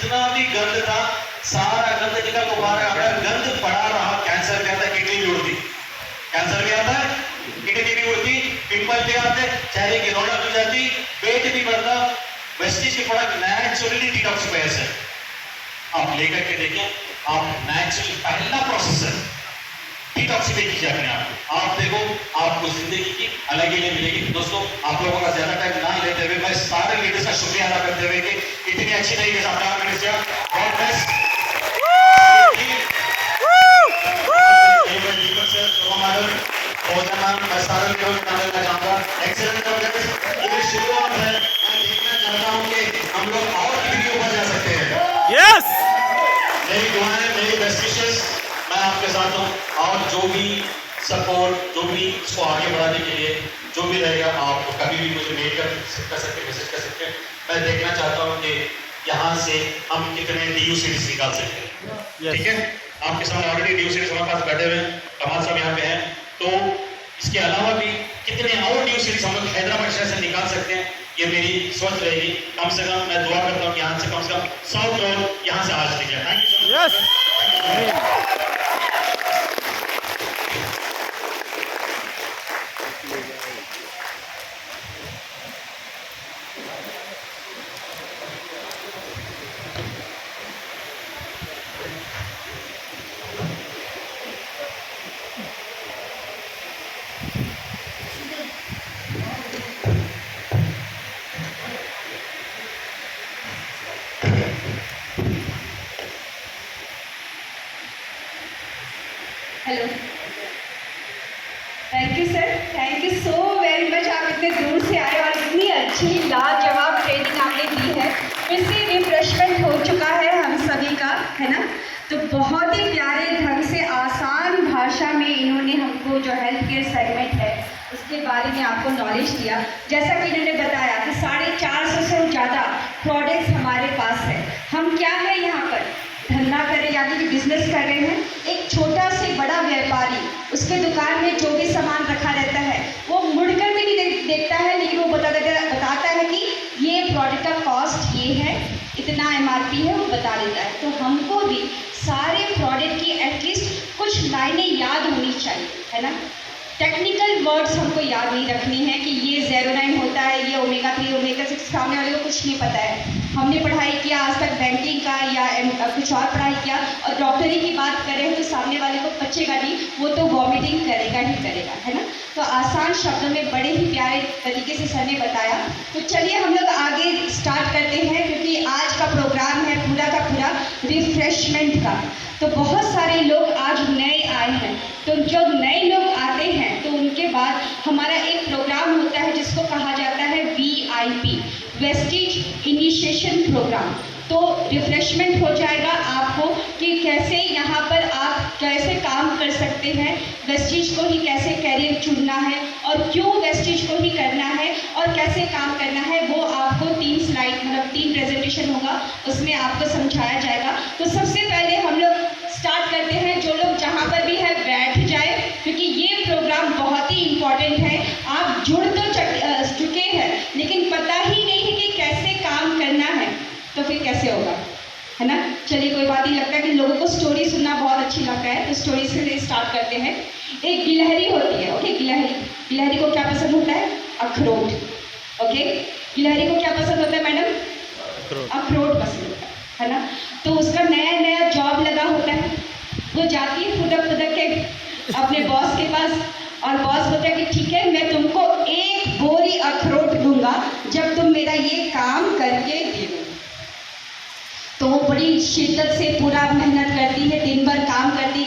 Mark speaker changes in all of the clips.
Speaker 1: जितना भी गंद था सारा गंद निकल को बाहर। अगर गंद पड़ा रहा, कैंसर भी आता है, किडनी भी उड़ती, कैंसर भी आता है, किडनी भी उड़ती, पिंपल भी आते, चेहरे की रौनक भी जाती, पेट भी बढ़ता। वेस्टीज के प्रोडक्ट नेचुरली डिटॉक्सिफायर्स है, आप लेकर के देखिए, आप नेचुरली पहला प्रोसेस है डिटॉक्सिफाई कीजिए अपने आप देखो आपको जिंदगी की अलग ही मिलेगी। दोस्तों आप लोगों का ज्यादा टाइम ना लेते हुए मैं सारे लीडर्स का शुक्रिया अदा करते हुए कि इतनी अच्छी तरीके से आपने ऑर्गेनाइज किया। God bless. मैं सारे लोगों को बताना चाहूंगा एक्सीलेंट ऑर्गेनाइज ये शुरुआत है। मैं देखना चाहता हूं कि हम लोग और वीडियो पर जा सकते हैं।
Speaker 2: यस,
Speaker 1: मेरी दुआएं, मेरी बेस्ट विशेस मैं आपके साथ हूँ, और जो भी सपोर्ट, जो भी इसको आगे बढ़ाने के लिए जो भी रहेगा, आप कभी भी मुझे मेल कर सकते, मैसेज कर सकते हैं। मैं देखना चाहता हूँ कि यहाँ से हम कितने DU सीरीज निकाल सकते हैं। ठीक है, आपके सामने ऑलरेडी DU सीरीज हमारे पास बैठे हुए हैं, कमाल साहब यहाँ पे हैं, तो इसके अलावा भी कितने और DU सीरीज हम लोग हैदराबाद शहर से निकाल सकते हैं, ये मेरी सोच रहेगी। कम से कम मैं दुआ करता हूँ कि यहाँ से कम 100 करोड़ यहाँ से आज निकले। Thank you so much.
Speaker 3: Hello, thank you sir, thank you so very much. आप इतने दूर से आए और इतनी अच्छी लाजवाब ट्रेनिंग आपने दी है। फिर से रिफ्रेशमेंट हो चुका है हम सभी का, है ना। तो बहुत ही प्यारे ढंग से आसान भाषा में इन्होंने हमको जो हेल्थ केयर सेगमेंट है उसके बारे में आपको नॉलेज दिया। जैसा कि इन्होंने बताया कि 450 से ज़्यादा प्रोडक्ट्स हमारे पास है। हम क्या है यहाँ पर धंधा कर रहे, यानी कि बिजनेस कर रहे हैं। एक छोटा से बड़ा व्यापारी, उसके दुकान में जो भी सामान रखा रहता है वो मुड़कर भी नहीं देखता है, लेकिन वो बताता है कि ये प्रोडक्ट का कॉस्ट ये है, इतना MRP है, वो बता देता है। तो हमको भी सारे प्रोडक्ट की एटलीस्ट कुछ लाइनें याद होनी चाहिए, है ना। टेक्निकल वर्ड्स हमको याद नहीं रखने हैं कि ये 09 होता है, ये ओमेगा 3 ओमेगा 6, सामने वाले को कुछ नहीं पता है। हमने पढ़ाई किया आज तक बैंकिंग का या कुछ और पढ़ाई किया, और डॉक्टरी की बात करें तो सामने वाले को बचेगा नहीं, वो तो वॉमिटिंग करेगा ही करेगा, है ना। तो आसान शब्दों में बड़े ही प्यारे तरीके से सर ने बताया। तो चलिए हम लोग आगे स्टार्ट करते हैं, क्योंकि आज का प्रोग्राम है पूरा का पूरा रिफ्रेशमेंट का। तो बहुत सारे लोग आज नए आए हैं, तो जब नए लोग आते हैं तो उनके बाद हमारा एक प्रोग्राम होता है जिसको कहा जाता है VIP, वेस्टेज इनिशिएशन प्रोग्राम। तो रिफ्रेशमेंट हो जाएगा आपको कि कैसे यहाँ पर आप कैसे काम कर सकते हैं, वेस्टेज को ही कैसे कैरियर चुनना है और क्यों वेस्टेज को ही करना है और कैसे काम करना है, वो आपको 3 स्लाइड मतलब 3 प्रेजेंटेशन होगा, उसमें आपको समझाया जाएगा। तो सबसे पहले हम लोग स्टार्ट करते हैं। जो लोग जहाँ पर भी है बैठ जाए, क्योंकि ये प्रोग्राम बहुत ही इम्पोर्टेंट है। आप जुड़ तो चुके हैं लेकिन पता ही नहीं है कि कैसे काम करना है, तो फिर कैसे होगा, है ना। चलिए कोई बात नहीं, लगता है कि लोगों को स्टोरी सुनना बहुत अच्छी लगता है, तो स्टोरी से स्टार्ट करते हैं। एक गिलहरी होती है, ओके। गिलहरी को क्या पसंद होता है? अखरोट, ओके। गिलहरी को क्या पसंद होता है मैडम? अखरोट पसंद होता है ना। तो उसका नया नया जॉब लगा होता है, वो जाती है फुदक के अपने बॉस के पास, और बॉस बोलता है कि ठीक है, मैं तुमको 1 बोरी अखरोट दूंगा जब तुम मेरा ये काम करके दे दो। तो वो बड़ी शिद्दत से पूरा मेहनत करती है, दिन भर काम करती,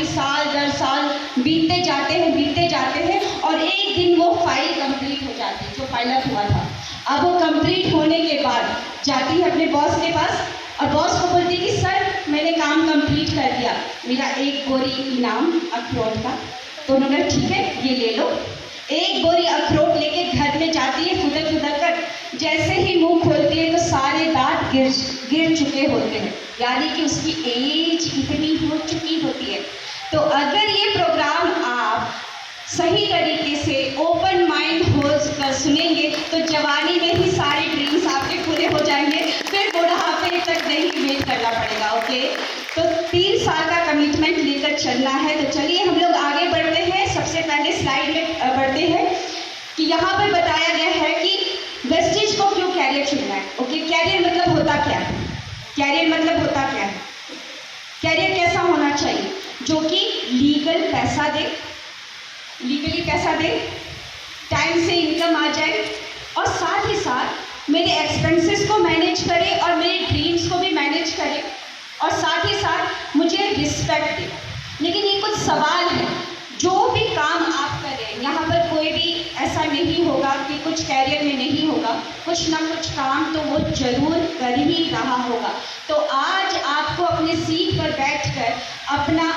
Speaker 3: साल दर साल बीतते जाते हैं और एक दिन वो फाइल कंप्लीट हो जाती है, जो पायलट हुआ था। अब वो कंप्लीट होने के बाद जाती है अपने बॉस के पास और बॉस को बोलती है कि सर मैंने काम कंप्लीट कर दिया, मेरा 1 बोरी इनाम अखरोट का। तो उन्होंने ठीक है ये ले लो। 1 बोरी अखरोट लेके घर में जाती है फुदक कर, जैसे ही मुंह खोलती है तो सारे दांत गिर चुके होते हैं, यानी कि उसकी एज इतनी हो चुकी होती है। तो अगर ये प्रोग्राम आप सही तरीके से ओपन माइंड हो कर सुनेंगे तो जवानी में ही सारे ड्रीम्स आपके पूरे हो जाएंगे। फिर बुढ़ापे तक नहीं वेट करना पड़ेगा। ओके, तो 3 साल का कमिटमेंट लेकर चलना है। तो चलिए हम लोग आगे बढ़ते हैं। सबसे पहले स्लाइड में बढ़ते हैं कि यहाँ पर बताया गया है कि वेस्टेज को क्यों कैरियर चुनना है। ओके, कैरियर मतलब होता क्या है? कैरियर मतलब होता क्या है? कैरियर कैसा होना चाहिए? जो कि लीगल पैसा दे, लीगली पैसा दे, टाइम से इनकम आ जाए और साथ ही साथ मेरे एक्सपेंसेस को मैनेज करे और मेरे ड्रीम्स को भी मैनेज करे और साथ ही साथ मुझे रिस्पेक्ट दे। लेकिन ये कुछ सवाल है, जो भी काम आप करें यहाँ पर कोई भी ऐसा नहीं होगा कि कुछ कैरियर में नहीं होगा, कुछ ना कुछ काम तो वो जरूर कर ही रहा होगा। तो आज आपको अपने सीट पर बैठकर अपना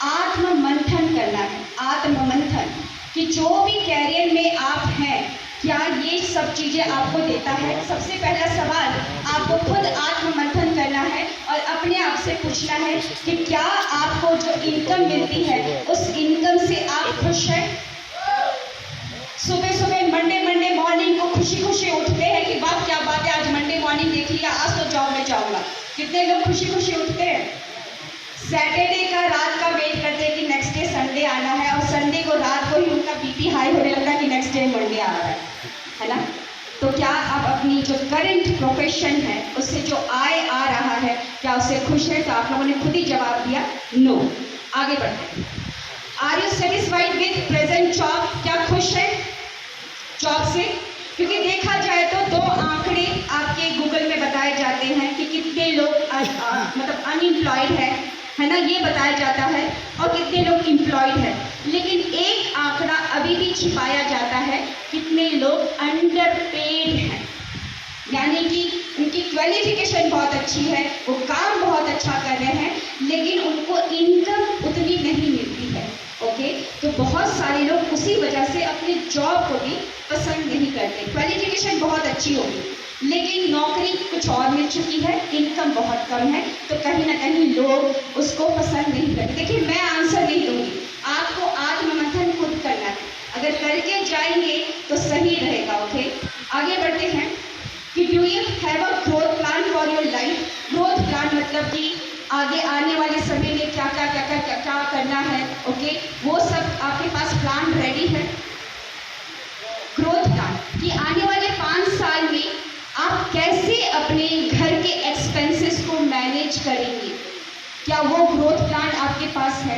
Speaker 3: आत्म मंथन करना है, आत्म मंथन, कि जो भी कैरियर में आप हैं क्या ये सब चीज़ें आपको देता है। सबसे पहला सवाल आपको खुद आत्म मंथन करना है और अपने आप से पूछना है कि क्या आपको जो इनकम मिलती है उस इनकम से आप खुश हैं? सुबह सुबह मंडे मॉर्निंग को खुशी खुशी उठते हैं कि वाह क्या बात है, आज मंडे मॉर्निंग देख लिया, आज तो जॉब में जाऊंगा। कितने लोग खुशी खुशी उठते हैं? सैटरडे का रात का वेट करते हैं कि नेक्स्ट डे संडे आना है और संडे को रात को ही उनका बीपी हाई होने लगता है कि नेक्स्ट डे मंडे आ रहा है ना। तो क्या आप अपनी जो करंट प्रोफेशन है उससे जो आय आ रहा है क्या उससे खुश है? तो आप लोगों ने खुद ही जवाब दिया नो। आगे बढ़ते हैं। Are you satisfied with present job? क्या खुश है जॉब से? क्योंकि देखा जाए तो 2 आंकड़े आपके गूगल में बताए जाते हैं कि कितने लोग मतलब अनएम्प्लॉयड है ना, ये बताया जाता है, और कितने लोग एम्प्लॉयड है। लेकिन एक आंकड़ा अभी भी छिपाया जाता है, कितने लोग अंडरपेड हैं, यानी कि उनकी क्वालिफिकेशन बहुत अच्छी है, वो काम बहुत अच्छा कर रहे हैं, लेकिन उनको इनकम उतनी नहीं मिलती है। ओके, तो बहुत सारे लोग उसी वजह से अपनी जॉब को भी पसंद नहीं करते। क्वालिफिकेशन बहुत अच्छी होगी लेकिन नौकरी कुछ और मिल चुकी है, इनकम बहुत कम है, तो कहीं ना कहीं लोग उसको पसंद नहीं करते। देखिए, मैं आंसर नहीं दूंगी, आपको आत्ममंथन खुद करना है। अगर करके जाएंगे तो सही रहेगा। ओके, आगे बढ़ते हैं कि do you have a growth plan for your life? Growth plan मतलब कि आगे आने वाले समय में क्या क्या करना है। ओके, वो सब आपके पास प्लान रेडी है। ग्रोथ प्लान कि आने वाले 5 साल में आप कैसे अपने घर के एक्सपेंसेस को मैनेज करेंगे, क्या वो ग्रोथ प्लान आपके पास है?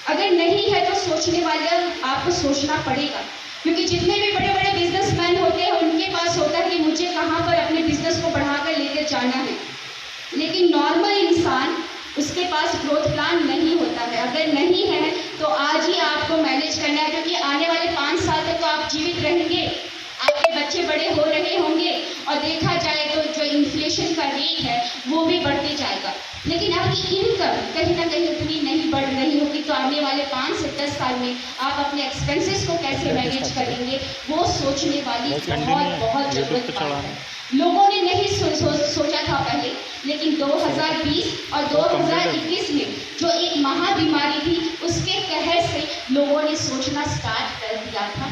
Speaker 3: अगर नहीं है तो सोचने वाले आपको सोचना पड़ेगा, क्योंकि जितने भी बड़े बड़े बिजनेसमैन होते हैं उनके पास होता है कि मुझे कहाँ पर अपने बिजनेस को बढ़ाकर लेकर जाना है, लेकिन नॉर्मल इंसान उसके पास ग्रोथ प्लान नहीं होता है। अगर नहीं है तो आज ही आपको मैनेज करना है, क्योंकि आने वाले 5 साल तक तो आप जीवित रहेंगे, आपके बच्चे बड़े हो रहे होंगे और देखा जाए तो जो इन्फ्लेशन का रेट है वो भी बढ़ते जाएगा, लेकिन आपकी इनकम कहीं ना कहीं उतनी नहीं बढ़ रही होगी। तो आने वाले 5 से 10 साल में आप अपने एक्सपेंसेस को कैसे मैनेज करेंगे वो सोचने वाली बहुत जरूरत है। लोगों ने नहीं सोचा था पहले, लेकिन 2020 और 2021 में जो एक महाबीमारी थी उसके कहर से लोगों ने सोचना स्टार्ट कर दिया था।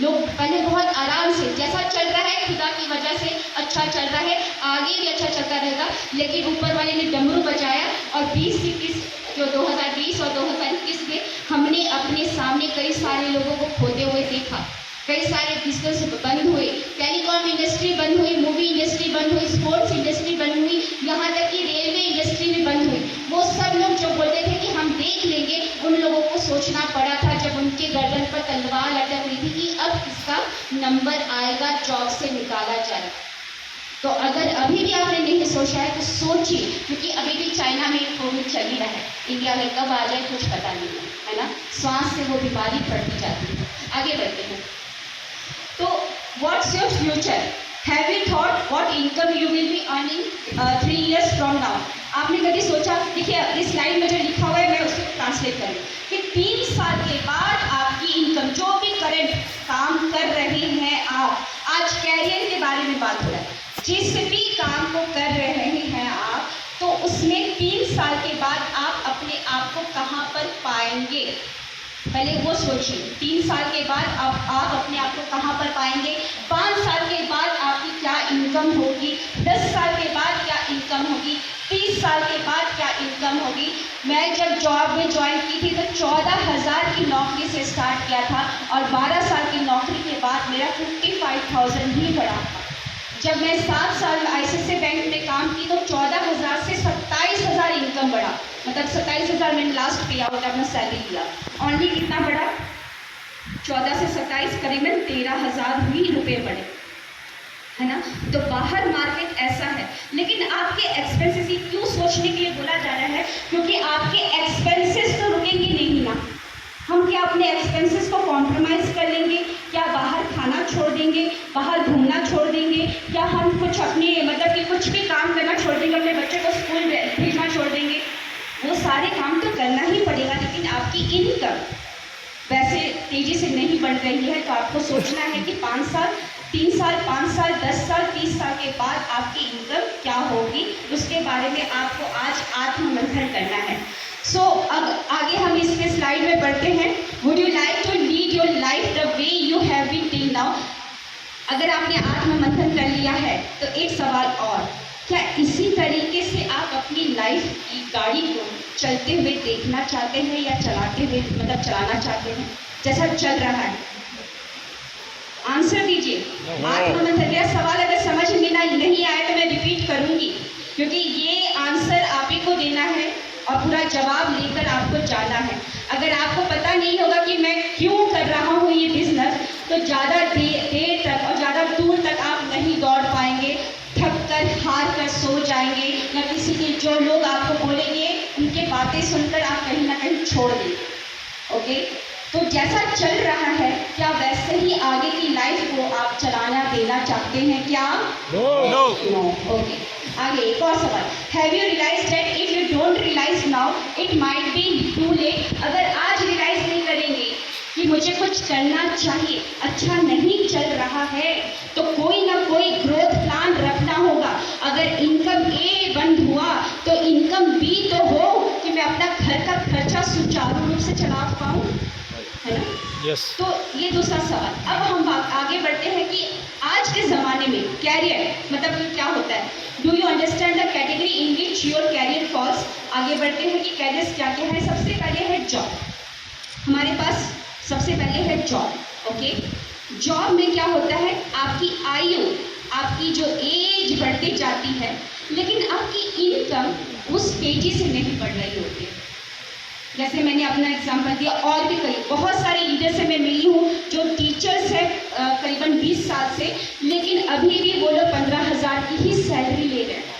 Speaker 3: लोग पहले बहुत आराम से, जैसा चल रहा है खुदा की वजह से अच्छा चल रहा है, आगे भी अच्छा चलता रहेगा, लेकिन ऊपर वाले ने डमरू बजाया और 2020 और 2021 में हमने अपने सामने कई सारे लोगों को खोते हुए देखा। कई सारे बिजनेस बंद हुए, टेलीकॉम इंडस्ट्री बंद हुई, मूवी इंडस्ट्री बंद हुई, स्पोर्ट्स इंडस्ट्री बंद हुई, यहाँ तक कि रेलवे इंडस्ट्री भी बंद हुई। वो सब लोग जो बोलते थे कि हम देख लेंगे, उन लोगों को सोचना पड़ा था जब उनके गर्दन पर तलवार लटक रही थी कि अब किसका नंबर आएगा, जॉब से निकाला जाए। तो अगर अभी भी आपने नहीं सोचा है तो सोचिए, क्योंकि अभी भी चाइना में कोविड चल ही रहा है, इंडिया में कब आ जाए कुछ पता नहीं है ना। श्वास से वो बीमारी बढ़ती जाती है। आगे बढ़ते हैं। तो what's your future? Have you thought what income you will be earning 3 years from now? आपने कभी सोचा? देखिए, इस स्लाइड में जो लिखा हुआ है मैं उसको ट्रांसलेट करूँ कि 3 साल के बाद आपकी इनकम, जो भी करंट काम कर रहे हैं आप, आज कैरियर के बारे में बात हो रहा है, जिस भी काम को कर रहे हैं आप, तो उसमें 3 साल के बाद आप अपने आप को कहाँ पर पाएंगे? पहले वो सोचिए। 3 साल के बाद आप अपने आप को कहाँ पर पाएंगे? 5 साल के बाद आपकी क्या इनकम होगी? 10 साल साल के बाद क्या इनकम होगी। मैं जब जॉब में ज्वाइन की थी तो 14,000 की नौकरी से स्टार्ट किया था और 12 साल की नौकरी के बाद मेरा 55,000 ही बढ़ा था। जब मैं 7 साल ICICI बैंक में काम की तो 14,000 से 27,000 इनकम बढ़ा, मतलब 27,000 मैंने लास्ट पे आउट अपना सैलरी दिया। ओनली कितना बढ़ा, 14 से 27 करीबन 13,000 ही रुपये बढ़े, है ना। तो बाहर मार्केट ऐसा है, लेकिन आपके एक्सपेंसेस ही क्यों सोचने के लिए बोला जा रहा है, क्योंकि आपके एक्सपेंसेस तो रुकेंगे नहीं ना। हम क्या अपने एक्सपेंसेस को कॉम्प्रोमाइज़ कर लेंगे, क्या बाहर खाना छोड़ देंगे, बाहर घूमना छोड़ देंगे, क्या हम कुछ अपने मतलब कि कुछ भी काम करना छोड़ देंगे, अपने बच्चे को स्कूल भेजना छोड़ देंगे। वो सारे काम तो करना ही पड़ेगा, लेकिन आपकी इनकम वैसे तेज़ी से नहीं बढ़ रही है। तो आपको सोचना है कि 5 साल, 3 साल, 5 साल, 10 साल, 30 साल के बाद आपकी इनकम क्या होगी, उसके बारे में आपको आज आत्ममंथन करना है। सो अब आगे हम इसके स्लाइड में बढ़ते हैं। Would you like to lead your life the way you have been till now. अगर आपने आत्ममंथन कर लिया है तो एक सवाल और, क्या इसी तरीके से आप अपनी लाइफ की गाड़ी को चलते हुए देखना चाहते हैं या चलाते हुए मतलब चलाना चाहते हैं जैसा चल रहा है? आंसर दीजिए। आत्ममंथन का सवाल अगर समझ में नहीं आया तो मैं रिपीट करूंगी, क्योंकि ये आंसर आप ही को देना है और पूरा जवाब लेकर आपको जाना है। अगर आपको पता नहीं होगा कि मैं क्यों कर रहा हूँ ये बिजनेस, तो ज़्यादा देर तक और ज़्यादा दूर तक आप नहीं दौड़ पाएंगे, थक कर हार कर सो जाएंगे, या किसी के जो लोग आपको बोलेंगे उनके बातें सुनकर आप कहीं ना कहीं छोड़ देंगे। ओके, तो जैसा चल रहा है क्या वैसे ही आगे की लाइफ को आप चलाना देना चाहते हैं क्या? नो। ओके, आगे एक और सवाल। Have you realise that if you don't realise now it might be to late. अगर आज रियलाइज नहीं करेंगे कि मुझे कुछ करना चाहिए, अच्छा नहीं चल रहा है, तो कोई ना कोई ग्रोथ प्लान रखना होगा। अगर इनकम ए बंद हुआ तो इनकम बी तो हो कि मैं अपना घर का खर्चा सुचारू रूप से चला पाऊँ, है ना।
Speaker 2: यस।
Speaker 3: तो ये दूसरा सवाल। अब हम आगे बढ़ते हैं कि आज के ज़माने में कैरियर मतलब कि क्या होता है। Do you understand the category in which your career false. आगे बढ़ते हैं कि कैरियर्स क्या क्या है। सबसे पहले है जॉब। हमारे पास सबसे पहले है जॉब। ओके, जॉब में क्या होता है, आपकी आयु, आपकी जो एज बढ़ती जाती है, लेकिन आपकी इनकम उस तेजी से नहीं बढ़ रही होती है। जैसे मैंने अपना एग्जांपल दिया, और भी कई बहुत सारे लीडर से मैं मिली हूँ जो टीचर्स है करीबन 20 साल से, लेकिन अभी भी वो लोग 15,000 की ही सैलरी ले रहे हैं।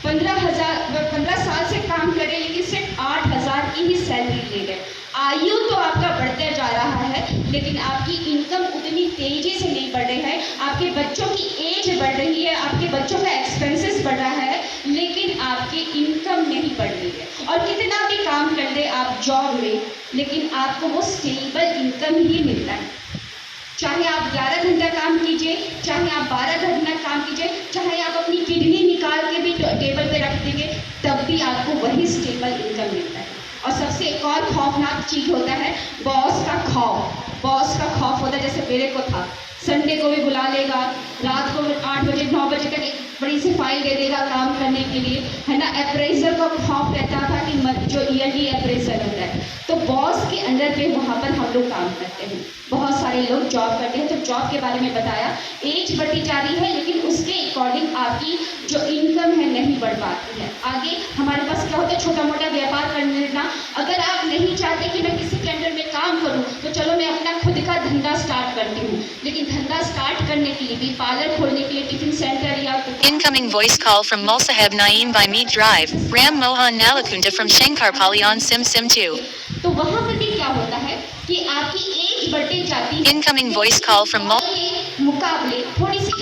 Speaker 3: 15 साल से काम कर रहे हैं, लेकिन सिर्फ 8,000 की ही सैलरी ले रहे हैं। आयु तो आपका बढ़ता जा रहा है, लेकिन आपकी इनकम उतनी तेजी से नहीं बढ़ रही है। आपके बच्चों की एज बढ़ रही है, आपके बच्चों का एक्सपेंसेस बढ़ रहा है, लेकिन आपकी इनकम नहीं बढ़ रही है। और कितना भी काम कर ले आप जॉब में, लेकिन आपको वो स्टेबल इनकम ही मिलता है। चाहे आप 11 घंटा काम कीजिए, चाहे आप 12 घंटा काम कीजिए, चाहे आप अपनी किडनी निकाल के भी टेबल पे रख देंगे, तब भी आपको वही स्टेबल इनकम मिलता है। और सबसे एक और खौफनाक चीज़ होता है बॉस का खौफ। बॉस का खौफ होता है, जैसे मेरे को था, संडे को भी बुला लेगा, रात को 8 बजे 9 बजे तक एक बड़ी सी फाइल दे देगा काम करने के लिए, है ना। अप्रेजर का खौफ रहता था कि जो ईयरली अप्रेजर होता है, तो बॉस के अंडर पे वहाँ पर हम लोग काम करते हैं। बहुत सारे लोग जॉब करते हैं। तो जॉब के बारे में बताया, एज बढ़ती जा रही है, लेकिन उसके अकॉर्डिंग आपकी जो इनकम है नहीं बढ़ पाती है। आगे हमारे पास क्या होता है, छोटा मोटा व्यापार कर लेना। अगर आप नहीं चाहते कि मैं किसी के अंडर में काम करूं, तो चलो मैं अपना खुद का धंधा स्टार्ट करती हूँ। लेकिन धंधा स्टार्ट करने के लिए भी, पार्लर खोलने के लिए, टिफिन सेंटर या
Speaker 4: Incoming voice call from Mulsaheb Naeem by Meet Drive, Ram Mohan Nalakunta from Shankarpally on Sim 2.
Speaker 3: तो वहाँ पर भी क्या होता है कि आपकी एज बढ़ती जाती है।
Speaker 4: Incoming voice call from
Speaker 3: मुकाबले थोड़ी सी